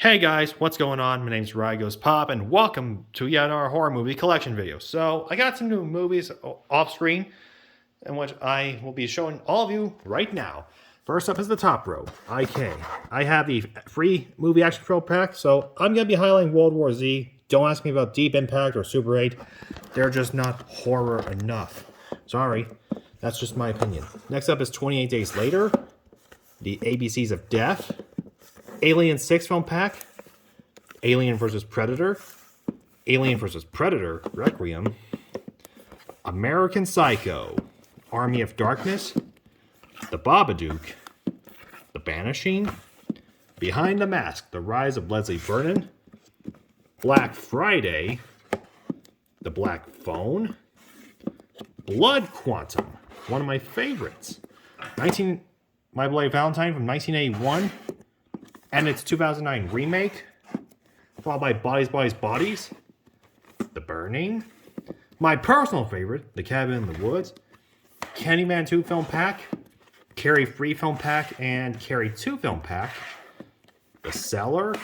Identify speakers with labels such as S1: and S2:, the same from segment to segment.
S1: Hey guys, what's going on? My name's Rygos Pop, and welcome to yet another horror movie collection video. So, I got some new movies off screen, in which I will be showing all of you right now. First up is the top row, IK. I have the free movie action pro pack, so I'm going to be highlighting World War Z. Don't ask me about Deep Impact or Super 8. They're just not horror enough. Sorry, that's just my opinion. Next up is 28 Days Later, the ABCs of Death, Alien 6 film pack, Alien vs. Predator, Alien vs. Predator Requiem, American Psycho, Army of Darkness, The Babadook, The Banishing, Behind the Mask, The Rise of Leslie Vernon, Black Friday, The Black Phone, Blood Quantum, one of my favorites, My Bloody Valentine from 1981, and its 2009 remake, followed by Bodies, Bodies, Bodies, The Burning, my personal favorite, The Cabin in the Woods, Candyman 2 film pack, Carrie 3 film pack, and Carrie 2 film pack, The Cellar,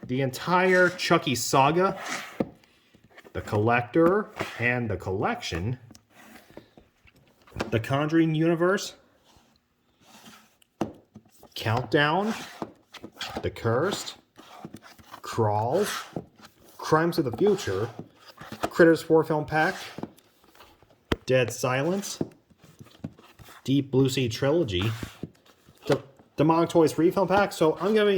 S1: the entire Chucky saga, The Collector and The Collection, The Conjuring universe, Countdown, The Cursed, Crawl, Crimes of the Future, Critters 4 film pack, Dead Silence, Deep Blue Sea trilogy, Demonic Toys 3 film pack. So I'm gonna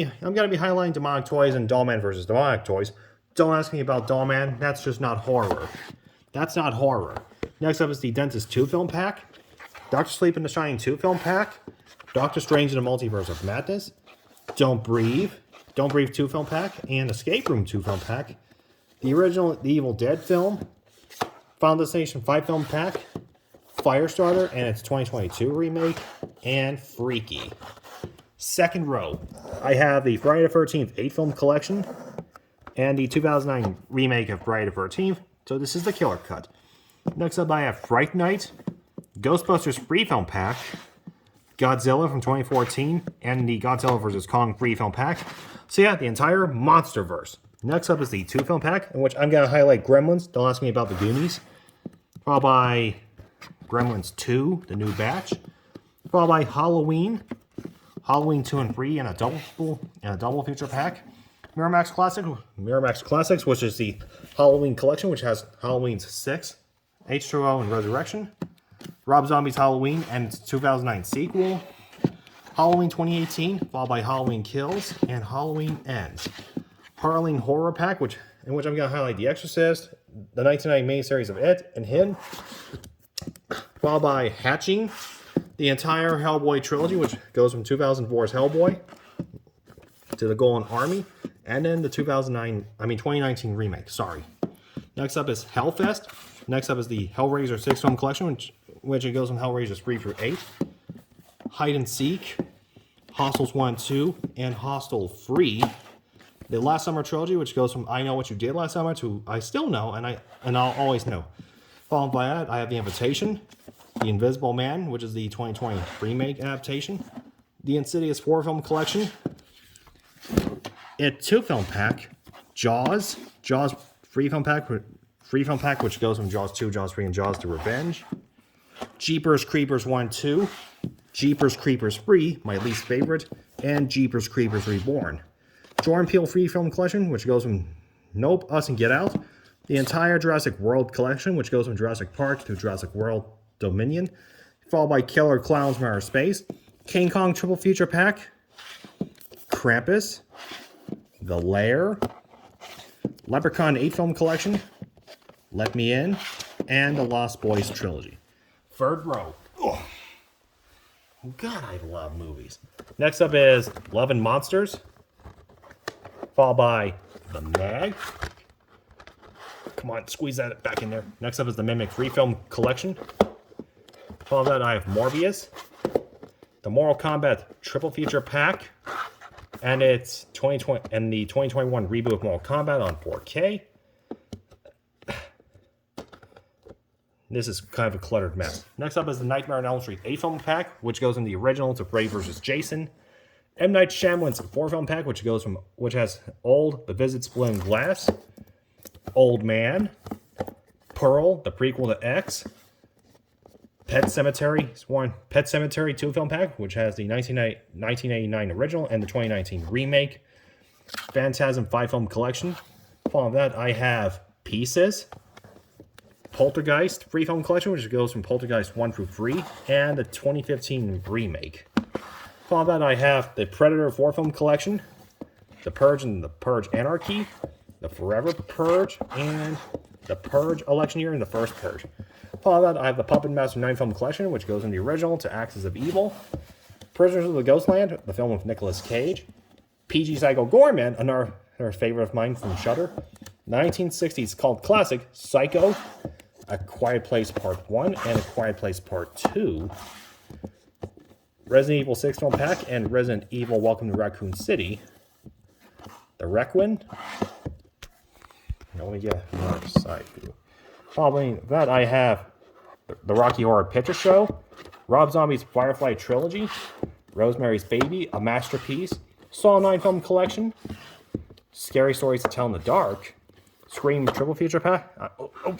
S1: be highlighting Demonic Toys and Dollman versus Demonic Toys. Don't ask me about Dollman. That's just not horror. That's not horror. Next up is the Dentist 2 film pack, Doctor Sleep and the Shining 2 film pack, Doctor Strange in the Multiverse of Madness, Don't Breathe 2 film pack, and Escape Room 2 film pack, the original The Evil Dead film, Final Destination 5 film pack, Firestarter and its 2022 remake, and Freaky. Second row, I have the Friday the 13th 8 film collection, and the 2009 remake of Friday the 13th, so this is the killer cut. Next up I have Fright Night, Ghostbusters 3 film pack, Godzilla from 2014, and the Godzilla vs. Kong 3 film pack. So yeah, the entire Monsterverse. Next up is the 2 film pack, in which I'm going to highlight Gremlins. Don't ask me about the Goonies. Followed by Gremlins 2, the new batch. Followed by Halloween 2 and 3, and a double feature pack. Miramax Classics, which is the Halloween collection, which has Halloween 6, H2O, and Resurrection. Rob Zombie's Halloween and its 2009 sequel, Halloween 2018, followed by Halloween Kills, and Halloween Ends. Harling Horror Pack, in which I'm going to highlight The Exorcist, the 1990 miniseries of It and Him, followed by Hatching, the entire Hellboy trilogy, which goes from 2004's Hellboy to the Golden Army, and then the 2019 remake, sorry. Next up is Hellfest. Next up is the Hellraiser 6 film collection, which it goes from Hellraiser 3 through 8. Hide and Seek, Hostels 1 and 2, and Hostel Free. The Last Summer trilogy, which goes from I Know What You Did Last Summer to I Still Know, and I'll always know. Followed by that, I have The Invitation, The Invisible Man, which is the 2020 remake adaptation, The Insidious 4 film collection, It 2 film pack, Jaws 3 film pack, which goes from Jaws 2, Jaws 3, and Jaws the Revenge. Jeepers Creepers 1 2. Jeepers Creepers 3, my least favorite. And Jeepers Creepers Reborn. Jordan Peele Free Film Collection, which goes from Nope, Us, and Get Out. The entire Jurassic World collection, which goes from Jurassic Park to Jurassic World Dominion. Followed by Killer Clowns from Outer Space. King Kong Triple Feature Pack. Krampus. The Lair. Leprechaun 8 Film Collection. Let Me In, and the Lost Boys trilogy. Third row. Oh, God, I love movies. Next up is Love and Monsters, followed by The Meg. Come on, squeeze that back in there. Next up is the Mimic 3 film collection. Followed that, I have Morbius, the Mortal Kombat triple feature pack, and it's 2020 and the 2021 reboot of Mortal Kombat on 4K. This is kind of a cluttered mess. Next up is the Nightmare on Elm Street 8 film pack, which goes in the original to Freddy vs. Jason, M. Night Shyamalan's 4-film pack, which has Old, The Visit, Split in Glass, Old Man, Pearl, the prequel to X, Pet Cemetery 2-film pack, which has the 1989 original and the 2019 remake, Phantasm 5-film collection. Following that, I have Pieces, Poltergeist 3-film collection, which goes from Poltergeist 1 through 3, and the 2015 remake. Following that, I have the Predator 4-film collection, The Purge and The Purge Anarchy, The Forever Purge, and The Purge Election Year and The First Purge. Following that, I have the Puppet Master 9-film collection, which goes in the original to Axis of Evil, Prisoners of the Ghostland, the film with Nicolas Cage, PG Psycho Goreman, another favorite of mine from Shudder, 1960s cult classic Psycho, A Quiet Place Part 1 and A Quiet Place Part 2, Resident Evil 6-film pack, and Resident Evil Welcome to Raccoon City, The Requiem. Now let me get another side view. Following that, I have the Rocky Horror Picture Show, Rob Zombie's Firefly Trilogy, Rosemary's Baby, a masterpiece, Saw 9-film collection, Scary Stories to Tell in the Dark, Scream Triple Feature Pack.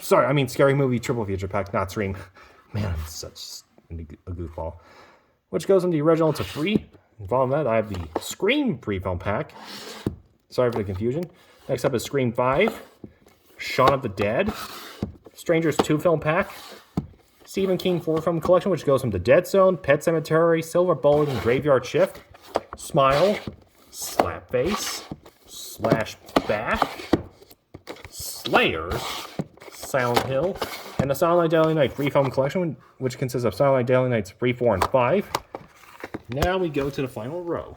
S1: Scary Movie Triple Feature Pack, not Scream. Man, I'm such a goofball. Which goes in the original to 3. Following that, I have the Scream 3-film pack. Sorry for the confusion. Next up is Scream 5, Shaun of the Dead, Strangers 2-film pack, Stephen King 4-film collection, which goes from The Dead Zone, Pet Sematary, Silver Bullet, and Graveyard Shift, Smile, Slapface, Slashback, Slayers, Silent Hill, and the Silent Night Deadly Night 3-film collection, which consists of Silent Night Deadly Nights 3, 4, and 5. Now we go to the final row.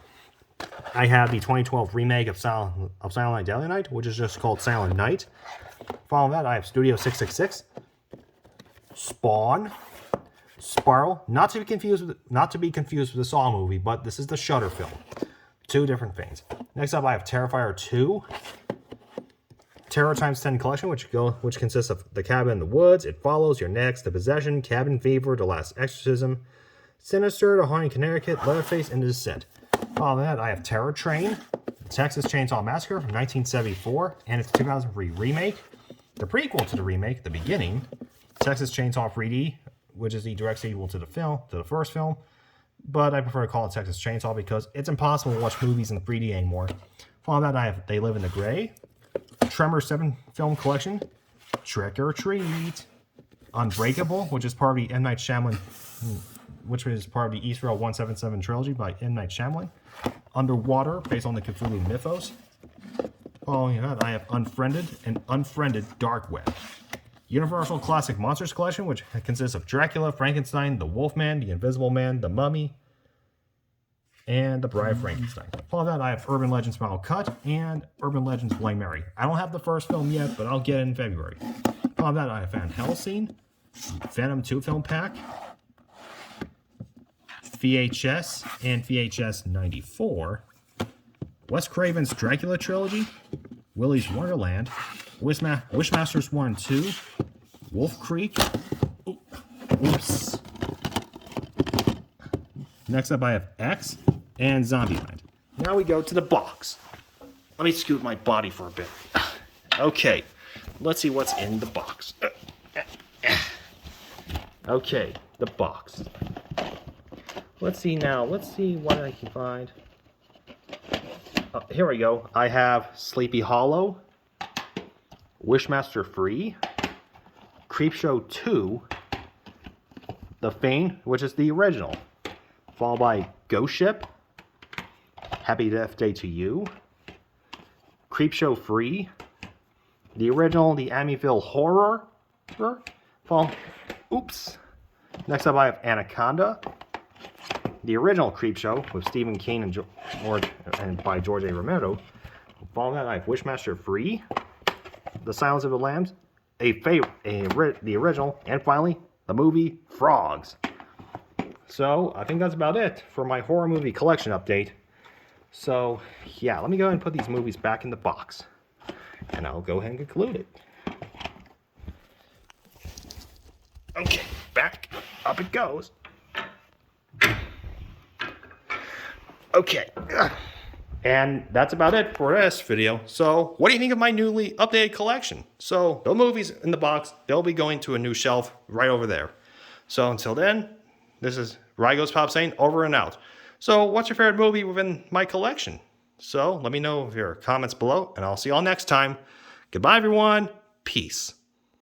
S1: I have the 2012 remake of Silent Night Deadly Night, which is just called Silent Night. Following that, I have Studio 666, Spawn, Spiral, not to be confused with the Saw movie, but this is the Shudder film. 2 different things. Next up, I have Terrifier 2, Terror Times 10 collection, which consists of The Cabin in the Woods, It Follows, Your Next, The Possession, Cabin Fever, The Last Exorcism, Sinister, The Haunting Connecticut, Leatherface, and The Descent. Following that, I have Terror Train, Texas Chainsaw Massacre from 1974, and its 2003 remake, the prequel to the remake, The Beginning, Texas Chainsaw 3D, which is the direct sequel to the first film, but I prefer to call it Texas Chainsaw because it's impossible to watch movies in 3D anymore. Following that, I have They Live in the Gray, Tremor 7-film collection, Trick or Treat, Unbreakable, which is part of the M. Night Shyamalan, which is part of the East Row 177 trilogy by M. Night Shyamalan, Underwater, based on the Cthulhu mythos. Following that, I have Unfriended and Unfriended Dark Web, Universal Classic Monsters collection, which consists of Dracula, Frankenstein, the Wolfman, the Invisible Man, the Mummy, and the Bride of Frankenstein. Following that, I have Urban Legends Final Cut and Urban Legends Bloody Mary. I don't have the first film yet, but I'll get it in February. Following that, I have Van Helsing, Venom 2-film pack, VHS and VHS 94, Wes Craven's Dracula trilogy, Willy's Wonderland, Wishmasters 1 and 2, Wolf Creek. Oops. Next up, I have X and Zombieland. Now we go to the box. Let me scoot my body for a bit. Okay, let's see what's in the box. Okay, the box. Let's see what I can find. Here we go. I have Sleepy Hollow, Wishmaster Free, Creepshow 2, The Fiend, which is the original, followed by Ghost Ship, Happy Death Day to You, Creepshow Free, the original, the Amityville Horror, Next up I have Anaconda, the original Creepshow with Stephen King and by George A. Romero. Following that, I have Wishmaster Free, The Silence of the Lambs, the original, and finally, the movie Frogs. So, I think that's about it for my horror movie collection update. So, yeah, let me go ahead and put these movies back in the box. And I'll go ahead and conclude it. Okay, back up it goes. Okay. And that's about it for this video. So what do you think of my newly updated collection? So the movies in the box, they'll be going to a new shelf right over there. So until then, this is Rygos Pop saying over and out. So what's your favorite movie within my collection? So let me know in your comments below, and I'll see you all next time. Goodbye, everyone. Peace.